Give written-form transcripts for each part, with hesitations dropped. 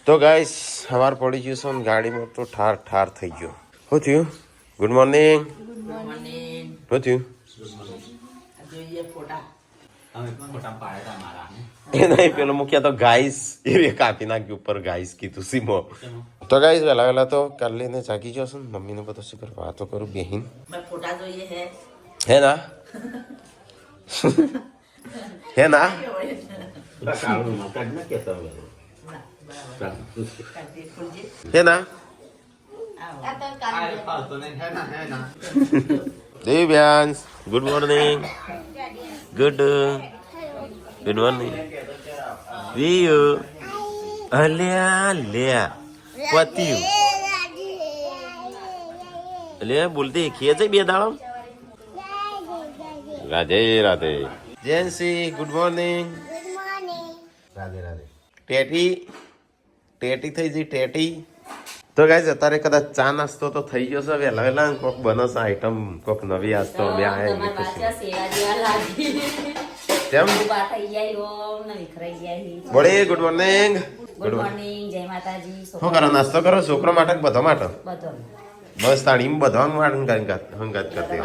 તો ગાઈસ સવાર પડી ગયું છે ને ગાડીમાં તો ઠાર ઠાર થઈ ગયો. શું થયું? Good morning. શું થયું? એ નહીં પેલું મૂક્યા તો ગાઈસ એ કાપી નાખ્યું ઉપર ગાઈસ કીધું સીમો. તો ગાઈસ વહેલા વહેલા તો કાલે ને જાગી ગયો છે ને મમ્મીને બધો શું પર વાતો કરું બેહીન. હે ના હે ના હે ના Devyansh good morning. Good morning વિયુ. અલ્યા લ્યા પત્યું લે બોલતી ખીએ છે બે દાડો. રાધે રાધે. Jency good morning. રાધે રાધે. ટેટી થઈ જઈ ટેટી. તો ગાઈસ અત્યારે કદાચ ચા નાસ્તો તો થઈ ગયો છે વહેલા વહેલા કોક બનશે આઈટમ કોક નવી આજ તો બે આયા કેમ બોલે ગુડ મોર્નિંગ. ગુડ મોર્નિંગ જય માતાજી. શું કરો નાસ્તો કરો છોકરો માટે બધો માટે બસ તાણી બધો હંગાત કરતી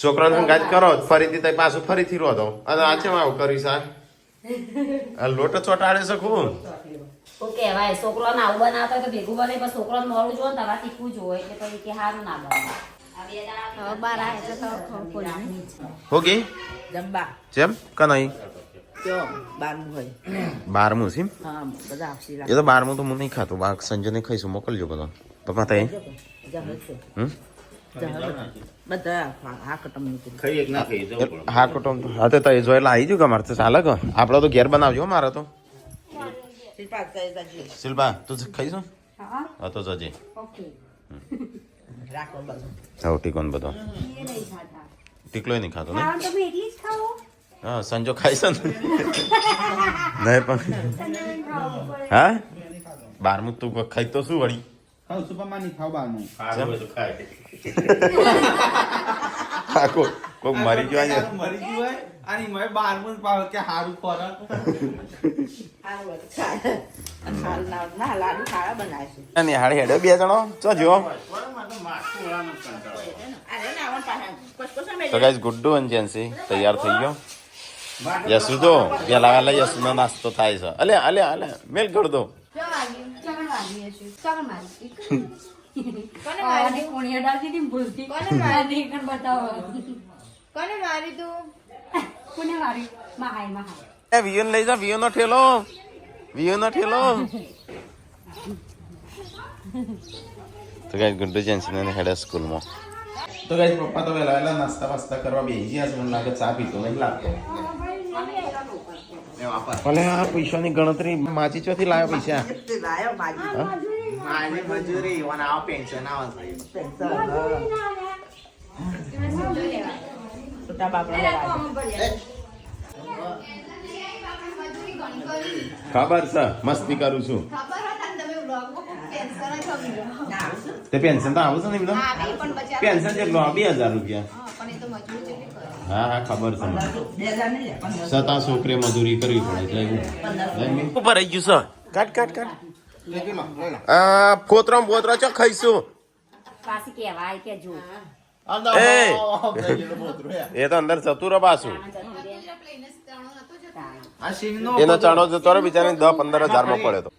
છોકરાને હંગાત કરો ફરીથી તઈ પાછું ફરીથી રહો તો અને આ ચેમ આવું કરીશ આ લોટ ચોટાડે શકું શું કહેવાય છોકરાને આવું બનાવતા તો ભેગું બને પણ છોકરાને મોડું જો ને તમારે તીખું જોવે એટલે પછી કે સારું ના બને. ઓકે જેમ કનાઈ 12મું છે એ તો 12મું તો હું નહીં ખાતો બાર સંજય ને ખાઈશું મોકલજો બધો પપ્પા તઈ હા કટમ હા તો જોયેલા આવી ગયું કે મારે તો ચાલે કે આપડે તો ઘેર બનાવજો મારે તો શિલ્પા તું ખાઈશું હા તો જજે હા ટીકોન બધો ટીકલો નહીં ખાતો ને હા સંજો ખાઈ છે ને નહીં પણ હા 12મું તું ખાઈ તો શું વળી કોક મરી ગયો હાડે હેડે બે જણો ચો જો તો ગાઈસ ગુડ્ડુ અને જેન્સી તૈયાર થઈ ગયો. યસુ તો પેલા વાલા યસુ નો નાસ્તો થાય છે. અલે અલે અલે મેલ કર દો. વિયો લઈ જા વિયો નો ઠેલો તો ગાઈસ ગુડ્ડુ જેન્સી ને હેડે સ્કૂલમાં. તો ગાઈસ પપ્પા તો વહેલા વહેલા નાસ્તા વાસ્તા કરવા બેસી ગયા છે. મને લાગે ચા પીતો નહીં લાગતો. ભલે આ પૈસાની ગણતરી માજી ચોથી લાવ્યો પૈસા ખબર છે મસ્તી કરું છું. તે પેન્શન તો આવું છે ને એમનો પેન્શન કેટલું 2000 રૂપિયા. હા હા ખબર છે સતા છોકરે મજૂરી કરવી પડે એટલે ઉપર આવી ગયું છે. કાટ ફોતરો ચો ખાઈશું એ તો અંદર જતું રહો પાછું એનો ચાણો જતો રહે બિચારી 10-15 હજાર માં પડે તો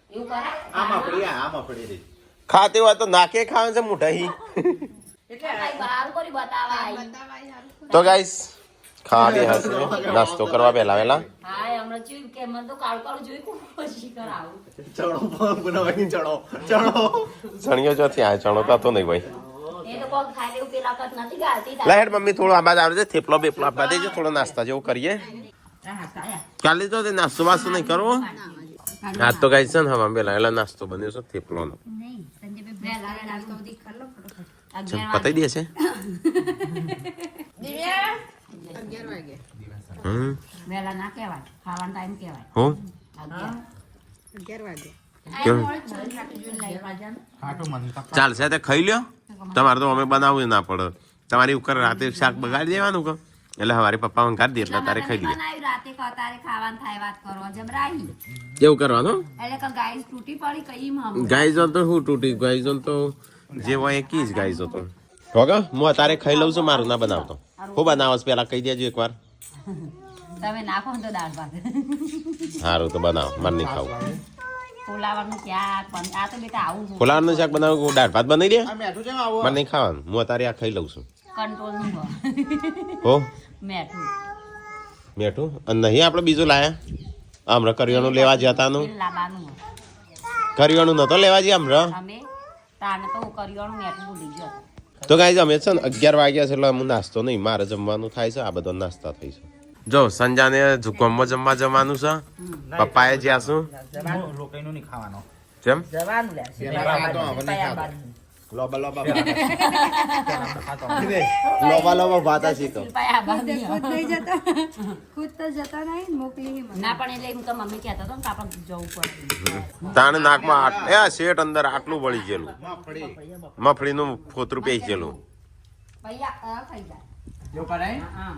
ખાતે હોય તો નાકે ખાવે છે મુઠાઈ. તો ગાઈસ ખાવા બે હશે નાસ્તો કરવા પહેલા વહેલા ચણિયો જો ત્યાં ચણો તો નહીં ભાઈ લાહેડ મમ્મી થોડું આબાદ આવડે છે થેપલો બેપલો આપવા દેજો થોડો નાસ્તા જેવું કરીએ. કાલે તો નાસ્તો વાસ્તો નહીં કરવો આજ તો ગાઈસ છે ને હવા પહેલા વહેલા નાસ્તો બન્યો છે થેપલો નો પતાઈ દે છે. ચાલશે તે ખાઈ લ્યો તમારે તો અમે બનાવવું ના પડે તમારી ઉપર રાતે શાક બગાડી દેવાનું કે એટલે હવારે પપ્પા કાઢી દે એટલે તારે ખાઈ લઈએ બનાવ્યું રાતે તારે ખાવાનું થાય વાત કરો જેમ રાહી કેવું કરવાનું એટલે કે ગાઈસ તૂટી પડી કઈ માં ગાઈઝો તો શું તૂટી ગાઈઝો તો જે હોય એ કી જ ગાઈઝો તો હોગા હું તારે ખાઈ લઉં છું મારું ના બનાવતો હું બનાવસ પેલા કહી દેજો એકવાર તમે નાખો તો દાળ ભાત સારું તો બનાવો મને નહીં ખાવું ફુલાવાનું શાક પણ આ તો બેટા આવું ફુલાવાનું શાક બનાવું દાળ ભાત બનાવી દે મને નહીં ખાવાનું હું તારે આ ખાઈ લઉં છું કંટ્રોલ નું હો મેઠું મેઠું અને નહીં આપણે બીજું લાયા હમણાં કરિયાણું લેવા જતાનું લાબાનું કરિયાણું નતો લેવા જઈએ હમણાં અમે તાને તો કરિયાણું મેઠું ભૂલી ગયો તો ગાઈઝ અમે છે ને 11 વાગ્યા છે એટલે હું નાસ્તો નહીં મારે જમવાનું થાય છે આ બધો નાસ્તા થઈ છે જો સંજાને ગમમાં જમવા જવાનું છે પપ્પાએ જ્યાં શું જેમ લોબા ભાતા શીખો ના પણ એટલે એમ તો મમ્મી કહેતા હતો ને કે આપણે જવું પડે તાણે નાકમાં શેઠ અંદર આટલું વળી ગયેલું મફળીનું ફોતરું પેઈ ગયેલું ભૈયા ખાઈ જાય હા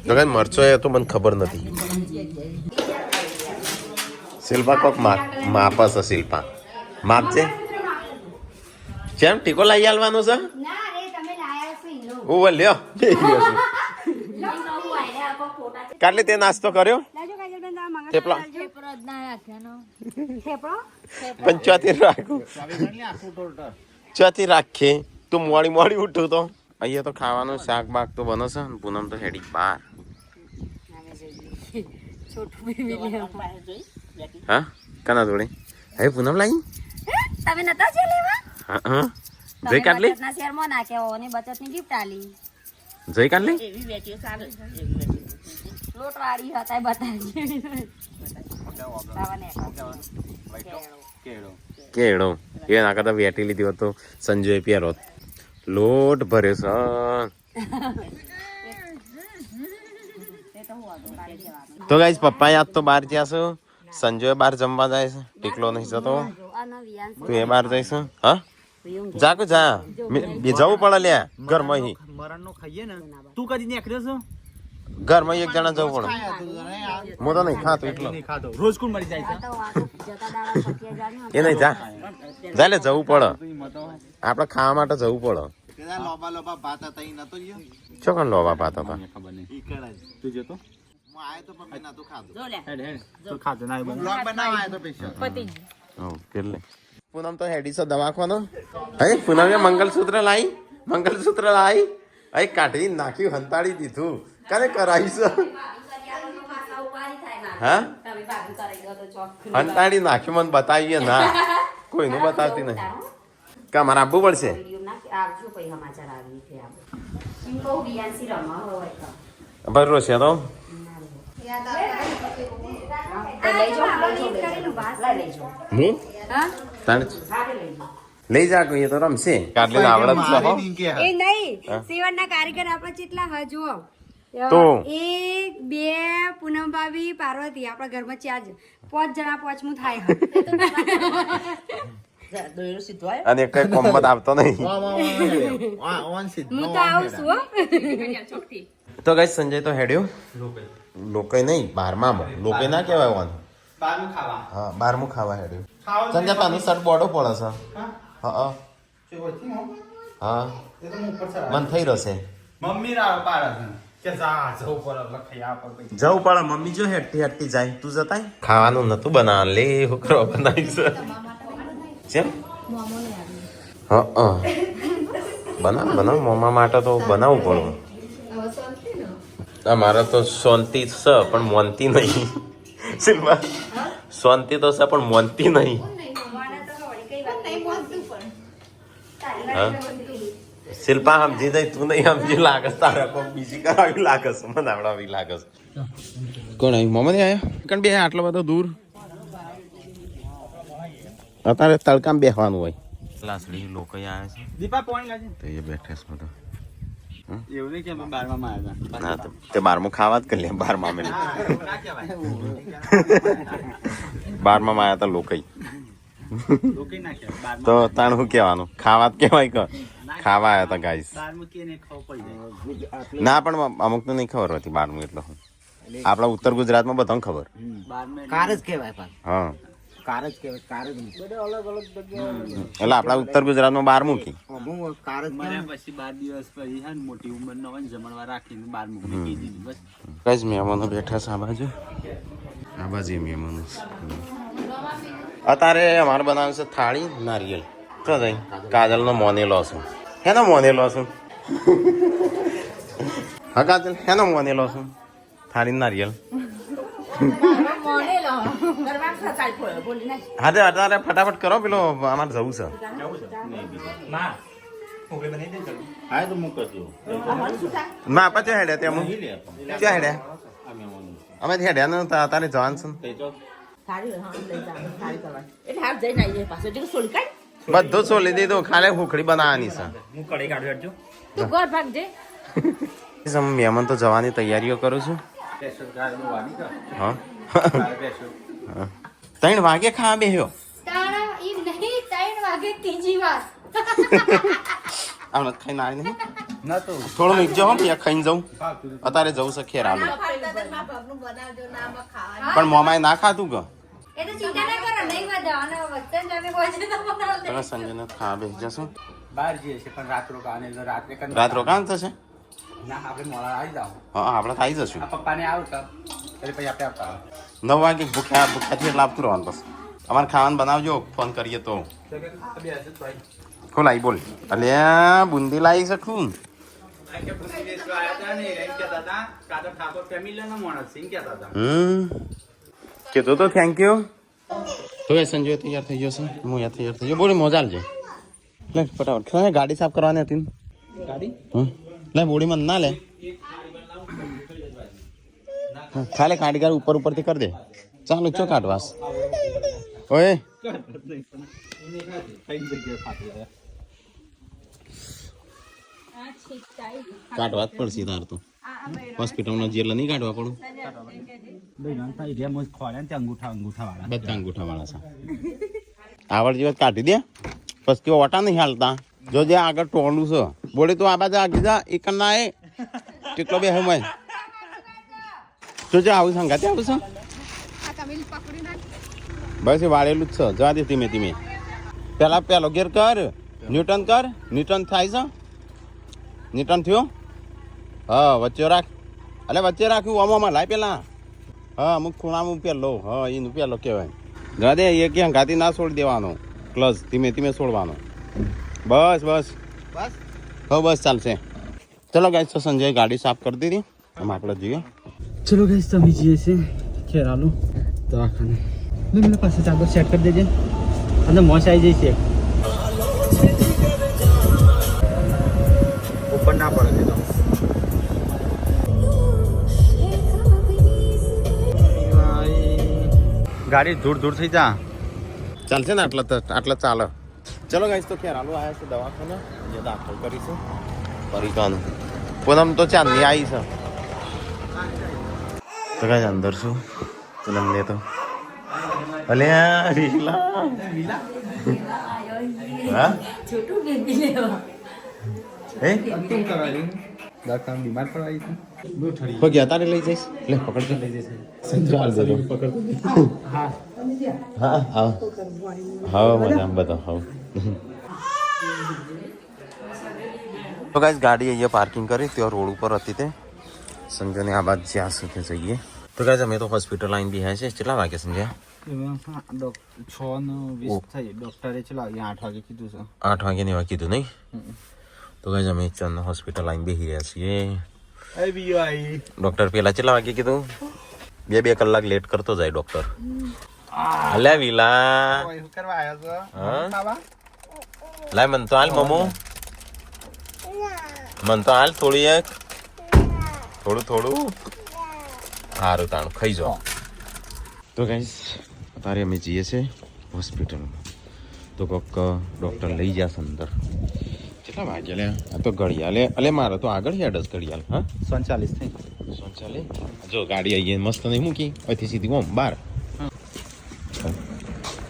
તો કઈ મરચો એ તો મને ખબર નથી શિલ્પા કોક માપસ શિલ્પા માપ છે કેમ ટીકો લઈ આલવાનો છે ઓ લ્યો કાટલી તે નાસ્તો કર્યો થેપલા 75 રાખું ચોથી રાખીએ તું મોડી ઉઠું તો અહીંયા તો ખાવાનું શાક બાક તો બને છે ને પૂનમ તો હેડી બાર હા કના જોડે હવે પૂનમ લાવી તમે નતા છે લેવા હા જઈ કાટલી ના શેરમાં નાખ્યો અને બચતની ગિફ્ટ આલી જઈ કાટલી એવી વેટીઓ સારી લોટ વાળી હતા બતાવી કેળો એ ના કરતા વેટી લીધી હોત તો સંજય પહેરો લોટ ભર્યો છે તો ગાઈસ પપ્પા યાદ તો બહાર જ્યાં છો સંજય બહાર જમવા જાય છે ટીકલો નહીં જતો તું એ બહાર જઈશ હા જા કો જા જવું પડે લ્યા ઘરમાં અહીં તું કદી નીકળ્યો છો ઘરમાં એક જણા જવું પડે હું તો નહીં ખાતો એટલો રોજ કોણ મરી જાય એ નહીં જા જા લે જવું પડે આપણે ખાવા માટે જવું પડે ચોકન લોબા ભાત હતા તું જતો પૂનમ તો હેડી છે દવાખાનો હે પૂનમ મંગલસૂત્ર લાઈ અહીં કાઢી નાખ્યું હંતાડી દીધું કાલે કરાવી છે હા હંતાડી નાખ્યું મને બતાવીએ ના કોઈનું બતાવતી નહીં કા મારે આપવું પડશે ભરો છે તો લઈ જા કોઈ તો રમશે કાટલી આવડત છે એ નહીં સીવણના કારીગર આપણે કેટલા હ જુઓ તો 1 2 પૂનમ ભાભી પાર્વતી આપણા ઘરમાં 4 જણા પાંચમું થાય અને કઈ કોમત આવતો નહીં હું તો આવું છું તો ગઈ સંજય તો હેડ્યો લોકે નહીં 12મા લોકે ના કહેવાય વાન 12મું ખાવા હા 12મું ખાવા હેડ્યો સંજય તાનું શર્ટ બોડો પડે છે હા હા મન થઈ રહેશે મમ્મી રાવ પાડે કે જા જવું પડે લખયા પર જવું પડે મમ્મી જો હેડતી જાય તું જતાય ખાવાનું નતું બનાવ લે હુકરો બનાવી છે હા બનાવ મમ્મા માટે તો બનાવવું પડે અમારે તો શાંતિ છે પણ મોનતી નહીં શિલ્પા શાંતિ તો છે પણ મોનતી નહીં શિલ્પા સમજી જાય તું નહીં સમજી લાગે તારા કોઈ બીજી કરાવી લાગે છે મને આવડાવી લાગે છે કોણ આવ્યું મોહમ્મદ આવ્યા કારણ બે આટલો બધો દૂર અત્યારે તડકામાં બેસવાનું હોય લાસડી લોકો આવ્યા છે દીપા પાણી લાગે તો એ બેઠે છે બધા એવું નહીં કે અમે 12માં આવ્યા ના તો તે 12મું ખાવા જ કરી લે 12માં અમે ના કહેવાય 12માં આવ્યા હતા લોકો લોકે ના કહેવાય તો તાણ શું કહેવાનું ખાવા જ કહેવાય કર ખાવા આવ્યા હતા ગાઈસ. બહાર મૂકીને ખાવ પડી જાય. ના પણ અમુક તો નહીં ખબર હોતી બારનું એટલે હું આપણા ઉત્તર ગુજરાતમાં બધાને ખબર. કાર જ કહેવાય પણ હા કાર જ કહેવાય કાર જ બધા અલગ અલગ જગ્યાએ એટલે આપણા ઉત્તર ગુજરાતમાં બાર મૂકી. અમુક કાર જ મને પછી 12 દિવસ પછી હે ને મોટી ઉંમરનો હોય ને જમણવાર રાખીને બહાર મૂકી દીધી બસ. કઈ મહેમાનો બેઠા છે આ બાજુ. આ બાજુ મહેમાનો છે. અત્યારે અમારે બનાવ્યું છે થાળી નારિયેલ. તો જઈ કાજલનો મોનેલો છું. હેનો મોનેલો છું? હા કાજલ હેનો મોનેલો છું? થાળી નારિયેલ. હા તે અત્યારે ફટાફટ કરો પેલો અમારે જવું છે. હા તો મૂકજો. ના આપા ક્યાં હેડ્યા ત્યાં ક્યાં હેડ્યા? અમે હેડ્યા ને તારે જવાન છે બધું છોલી દીધું ખાલી હુખડી બનાવવાની છે. હું કઢી કાઢી હટજો. તું ઘર ભાગજે. મહેમાન તો જવાની તૈયારીઓ કરું છું. પ્રેશર ગાડી વાની કા. હા પ્રેશર. 3 વાગે ખાવા બેહ્યો. તારા ઈ નહીં 3 વાગે ત્રીજી વાર આમ ખાઈને આવી નહીં ના તો થોડું મીઠજો હો ભૈયા ખાઈને જાઉં. અત્યારે જવું છે ખેર આલુ પણ મોમાએ ના ખાતું કે એ તો ચિંતા ના કરો નહીં વધારવાનો વચ્ચે તમે પહોંચે તો બનાવ તમે સંજયને ખાવા બેસી જશો. બહાર જઈએ છે પણ રાત રોકાને એટલે રાત્રે કન રાત રોકાણ થશે. ના આપણે મોડા આવી જાવ. હા આપણે થઈ જશું. આ પપ્પાને આવતા એટલે પછી આપણે આવતા 9 વાગે ભૂખ્યાથી એટલે આપતું રહેવાનું બસ. અમારે ખાવાનું બનાવજો ફોન કરીએ તો. ખોલાઈ બોલ અલ્યા બુંદી લાવી શકું. કીધું તો થેન્ક યુ. તો એ સંજય તૈયાર થઈ ગયો છે. હું યાર તૈયાર થઈ ગયો. બોડી મોજા લે ફટાફટ. ગાડી સાફ કરવાની હતી ને ગાડી લે બોડી મને ના લે ખાલી કાઢી ઉપર ઉપરથી કરી દે. ચાલો ચો કાઢવાસ ઓય કાઢવા જ પડશે તાર તો. હોસ્પિટલમાં જેલ નહીં કાઢવા પડું. બધા અંગૂઠા વાળા છે. આવડ જેવા કાઢી દે પછી ઓટા નહીં હાલતા. જો જે આગળ ટોળું છે બોલે તો આ બાજુ આગી જા એક ના એ કેટલો બે હું તો જે આવું સંગાતે આવું છે બસ એ વાળેલું જ છે. જવા દે ધીમે ધીમે. પેલો ગેર કર ન્યૂટન કર. ન્યૂટન થાય છે. ન્યૂટન થયો. હા વચ્ચે રાખ. અલે વચ્ચે રાખ્યું આમાં લાય પેલા. હા અમુક ખૂણામાં પેલો. હા એનું પેલો કહેવાય. જવા દે એ ક્યાં ઘાતી ના છોડી દેવાનો. ક્લચ ધીમે ધીમે છોડવાનો. બસ બસ બસ હો બસ ચાલશે. ચલો ગાઈસ તો સંજય ગાડી સાફ કરી દીધી. આમ આપણે જઈએ. ચલો ગાઈસ તમે જઈએ છે ખેરાલુ દવાખાને. મને પાસે ચાદર સેટ કરી દેજે અને મોસ આવી જઈ છે. ઉપર ના પડે તો ગાડી દૂર દૂર થઈ જા. ચાલશે ને આટલા ચાલે. ચલો ગાઈસ તો ખેરાલુ આવ્યા છે દવાખાને. જે દાખલ કરીશું પરિકાનું. પૂનમ તો ચાંદની આવી છે. તો કાંઈ અંદર શું પૂનમને તો અલ્યા રીલા હા છોટું બેબી લેવા. હે દવાખાને બીમાર પડવા આવી છે. પગ તારે લઈ જઈશ. લે પકડજો લઈ જઈશ. ચાલ દેજો પકડ. હા હા હા હા મજા બધા હા. તો ગાઈસ ગાડી અહીંયા પાર્કિંગ કરી ત્યાં રોડ ઉપર હતી તે સંજયને આ બાદ જ્યાં સુધી જઈએ. તો ગાઈસ અમે તો હોસ્પિટલ આવીને બિહાય છે. કેટલા વાગે સમજ્યા? 6:20 થઈ. ડોક્ટરે ચલા 8 વાગે કીધું છે. 8 વાગે ને એવા કીધું નહીં. તો ગાઈસ અમે ચંદ હોસ્પિટલ આવીને બેસી રહ્યા છીએ. ડોક્ટર પેલા કેટલા વાગે કીધું? 2 કલાક લેટ કરતો જાય ડોક્ટર. અલ્યા વિલા કરવા આવ્યો છો હા લાય મન તો હાલ મમો મન તો હાલ થોડી એક થોડું સારું તાણું ખાઈ જાઓ. તો ગાઈસ અત્યારે અમે જઈએ છીએ હોસ્પિટલમાં. તો કોક ડૉક્ટર લઈ જશે અંદર. કેટલા વાગ્યા લે? આ તો ઘડિયાળ અલે મારે તો આગળ હેડ જ ઘડિયાળ. હા 47 થઈ. ચાલે જો ગાડી આવીએ મસ્ત નહીં મૂકી અહીંથી સીધી ઓમ બહાર.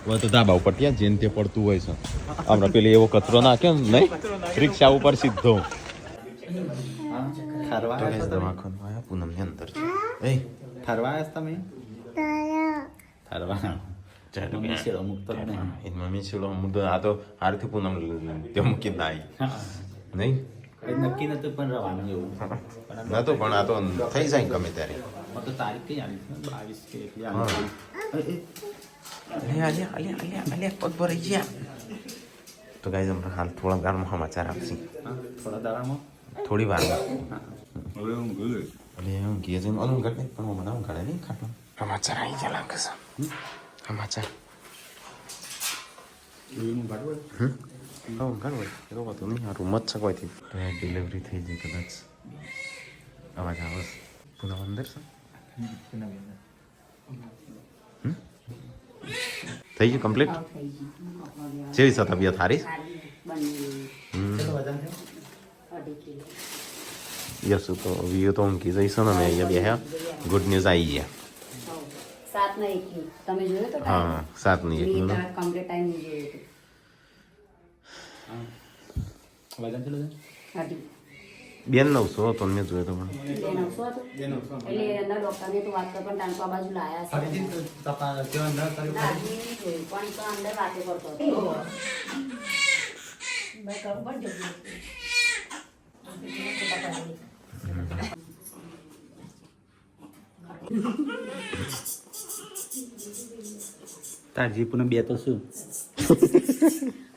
હવે તો ધાબા ઉપર ત્યાં જેન તે પડતું હોય છે હમણાં પેલી એવો કચરો નાખ્યો ને નહીં રિક્ષા ઉપર સીધો દવાખાનું આવ્યા પૂનમની અંદર એ ઠરવા આવ્યા તમે ઠરવા મમ્મી શેરો મૂકતો જ નહીં. મમ્મી છેલ્લો મુદ્દો આ તો હારથી પૂનમ તે મૂકી ના નહીં કંઈ નક્કી નતું પણ રવાનું એવું નતું પણ આ તો થઈ જાય ગમે ત્યારે તો તારીખ કઈ આવી છે 22 કે એટલી હા. આવી પગ ભરાઈ ગયા તો ગાઈઝ હમણાં હાલ થોડા વારમાં સમાચાર આપશે થોડા દાડામાં થોડી વારમાં હવે હું ગયો અને હું ઘેર જઈને અલગ કાઢે પણ હું મને કાઢે નહીં ખાટલો સમાચાર આવી ગયા લાગે છે સમાચાર હું કાઢવું હા ઘણું એવું હતું નહીં આ રૂમ જ છે કોઈથી તો એ ડિલિવરી થઈ ગઈ કદાચ અવાજ આવે છે પૂનમ અંદર છે થઈ ગયું કમ્પ્લીટ જેવી છે તબિયત સારી યસ તો વિયો તો ઊંઘી જઈશ ને મેં અહીંયા બે ગુડ ન્યૂઝ આવી ગયા 7 ને 1 તમે જોયો તો હા 7 ની 1 નું કમ્પ્લીટ ટાઈમ જોયો તો વજન ચલો હાટી બેન 900 હતો મેં જોયો તો પણ એટલે એના ડોક્ટરને તો વાત કર પણ ટાંકા બાજુ લાયા છે તપા કેવા ન કર્યું ના, હજી નહીં જોયું, પણ તો અંદર વાતો કરતો હતો. ભાઈ, ખબર જ નથી. તાર જીપનું બે તો શું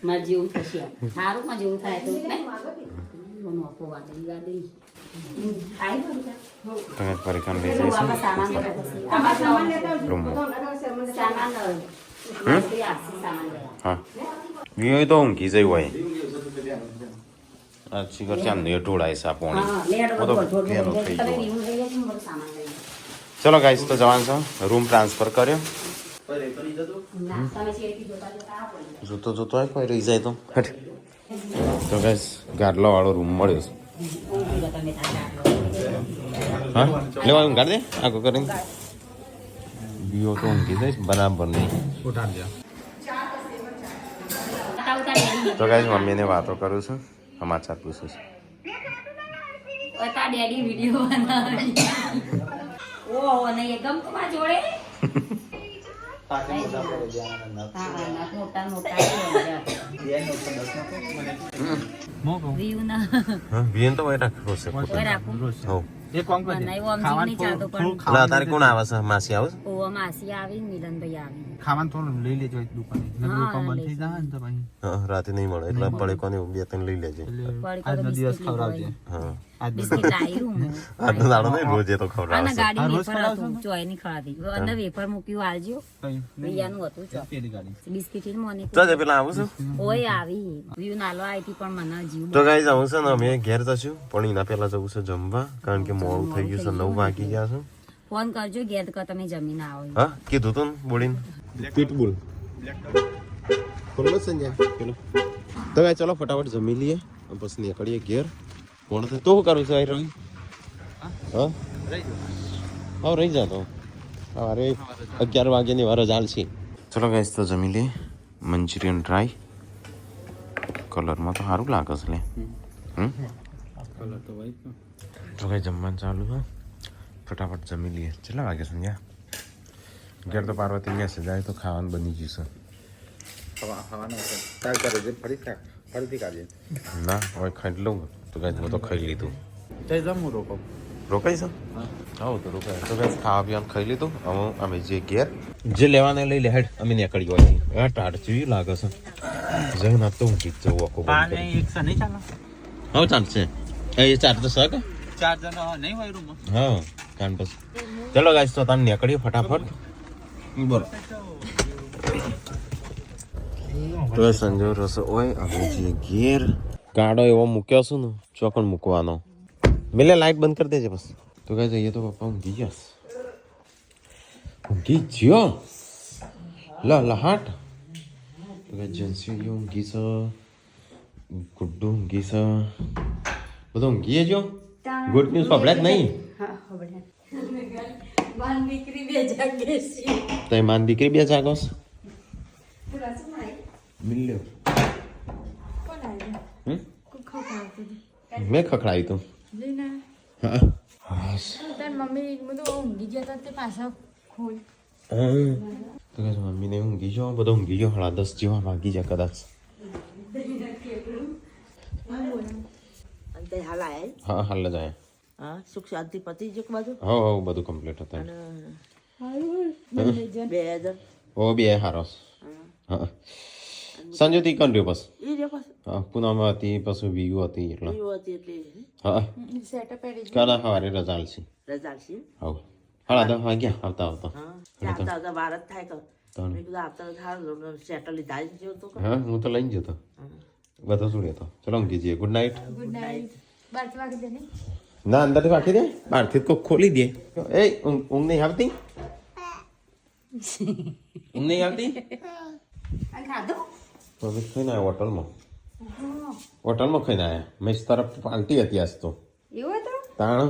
મારે જેવું થશે સારું માં જેવું થાય તો નોખો વાદળી વાદળી પરીક્ષા લઈ આમાં જઈશું સામાન લેતા પછી. આમાં સામાન લેતા આવજો. રૂમમાં સામાન સામાન લેવા. હા વિયો તો ઊંઘી જઈ હોય આ શિખર ચાંદ ને ઢોળાય છે આ પોણી હા, લેડો હું તો બધું પેનો થઈ તમે ગયો રીવું લઈ જજો, બધું સામાન લઈ જજો. ચલો ગાઈસ તો જવાન છો રૂમ ટ્રાન્સફર કર્યો ના, તમે શેરીથી જોતા જોતા આવો. જોતો જોતો હોય કોઈ રહી જાય તો હટ તો ગાઈસ ગાડલો વાળો રૂમ મળ્યો છે ઊંઘી જાઓ તમે તારા. હા લેવા ઊંઘાડ દે આગો કરીને બીઓ તો ઊંઘી જઈશ બરાબર નહીં ઉઠાડ દે ઉતાર ડેડી. તો ગાઈસ મમ્મીને વાતો કરું છું સમાચાર પૂછું છું ઉતાર ડેડી વિડિયો બનાવી. ઓહો, નહીં એ ગમતું માં જોડે. પાછળ મોટા પડે જ્યાં હા, ના મોટા મોટા છે. મોકો વ્યૂ ના હા બીએન તો હોય રાખો છે કોઈ રાખું. હો એ કોમ કરે બનાવ્યું આમ જીવ નહીં ચાલતો પણ. એટલે અત્યારે કોણ આવે છે માસી આવે છે ઓવા માસી આવી, મિલનભાઈ આવી. ખાવાનું થોડું લઈ લેજો એક દુકાને નકર હા, દુકાન બંધ લઈ થઈ જાય ને તો પછી હા રાતે નહીં મળે એટલે પડે કોને બે ત્રણ લઈ લેજે એટલે પડીકા આજનો તો દિવસ બિસ્કિટ ખવડાવજે હા આજનો બિસ્કિટ લાવ્યું હું. આજનો દાડો નહીં રોજે તો આના ખવડાવશે ગાડી હા, રોજ વેફર ખવડાવશો હતું, ને? ચોય નહીં ખવડાવતી. અંદર વેફર મૂક્યું આલજો. કઈ રિયાનું હતું ચો. પેલી ગાડી બિસ્કિટ ની મોની તો જે પેલા આવું છું ઓય આવી વ્યૂ નાલો આવી હતી પણ મને જીવ તો ગાઈસ આવું છે ને અમે ઘેર જશું પણ એના પહેલા જવું છે જમવા કારણ કે મોડું થઈ ગયું છે 9 વાગી ગયા છે ફોન કરજો ઘેર કે તમે જમીને આવો. હા કીધું તું ને બોડીને પીટબુલ ખોલો સંજય પેલો તો ગાઈ ચલો ફટાફટ જમી લઈએ અને પછી નીકળીએ ઘેર કોણ તો શું કરું છું આઈ રહી હા હા રહી જાતો અરે 11 વાગ્યાની વાર જ હાલશે ચલો ગાઈસ તો જમી લઈએ મંચુરિયન ટ્રાય કલરમાં તો સારું લાગે છે લે કલર તો વાઈટ તો કઈ જમવાનું ચાલુ છે ફટાફટ જમી લઈએ કેટલા વાગે સંજ્યા ઘેર તો પાર્વતી મેસેજ જાય તો ખાવાનું બની ગયું ખાવાનો તાર કરે છે ફરીથી કાઢીએ છે ના હવે ખાઈ લઉં તો કઈ હું તો ખાઈ લીધું તે જમું રોકો રોકાઈ છે હા તો રોકાય તો કઈ ખાવા પીવાનું ખાઈ લીધું હવે અમે જે ઘેર જે લેવાને લઈ લે હેડ અમે નીકળી હોય હા ટાટ જેવી લાગે છે જઈને તો હું કીધું જવું આખું બંધ કરી. એક સા નહીં ચાલે હવે ચાલશે એ ચાર તો શકે 4 જણા નહીં હોય રૂમ હા કારણ પછી ચલો ગાઈસ તો તમે નીકળીએ ફટાફટ બોલો તો સંજો રસો ઓય અમે જે ઘેર ગાડો એવો મૂક્યો છું ને ચોકણ મૂકવાનો મેલે લાઈટ બંધ કરી દેજે બસ તો કઈ જઈએ તો પપ્પા ઊંઘી ગયા ઊંઘી જ્યો લહાટ તો કઈ જન્સી ઊંઘી છે ગુડ્ડુ ઊંઘી છે બધું ઊંઘીએ જો ગુડ ન્યૂઝ પબડ્યા જ નહીં તઈ માન દીકરી બે જાગો છે મિલ્યો કોણ આવ્યું હમ કોઈ ખવડાવતું હતું. મેં ખખડાયું તું લઈને હા હા તાર મમ્મી બધું ઊંઘી ગયા હતા તે પાછા ખોલ તો કે મમ્મીને ઊંઘી ગયો બધો ઊંઘી ગયો 10:30 જેવા વાગી જાય કદાચ અંતે હાલ આયા હા હાલ જ આયા હા સુખ શાંતિ પતિ જો બાજુ હો હો બધું કમ્પ્લીટ હતા બે હજાર ઓ બે હારો હા સંજોતી કોણ રહ્યો બસ ઈ રે પાસ હા પૂનમ હતી પછી વીગુ હતી એટલે ઈ હતી એટલે હા સેટઅપ કરી કાલે સવારે રજા છે રજા છે હવ 10:30 વાગ્યા આવતા આવતા હા આવતા આવતા ભારત થાય તો ત્રણ. મેં કીધું આવતા થાર સેટલ લીધા જ જો તો હા હું તો લઈને જતો બધો સુડ્યો તો ચલો ઊંઘી જઈએ ગુડ નાઇટ ગુડ નાઇટ 12 વાગે દે ને ના અંદરથી વાંકી દે બહારથી કોક ખોલી દે એ ઊંઘ નહીં આવતી ઊંઘ નહીં આવતી આ ખાધું તો અમે ખાઈને આવ્યા હોટલમાં ખાઈને આવ્યા મેં તરફ પાલટી હતી આજ તો એવું હતું તાણ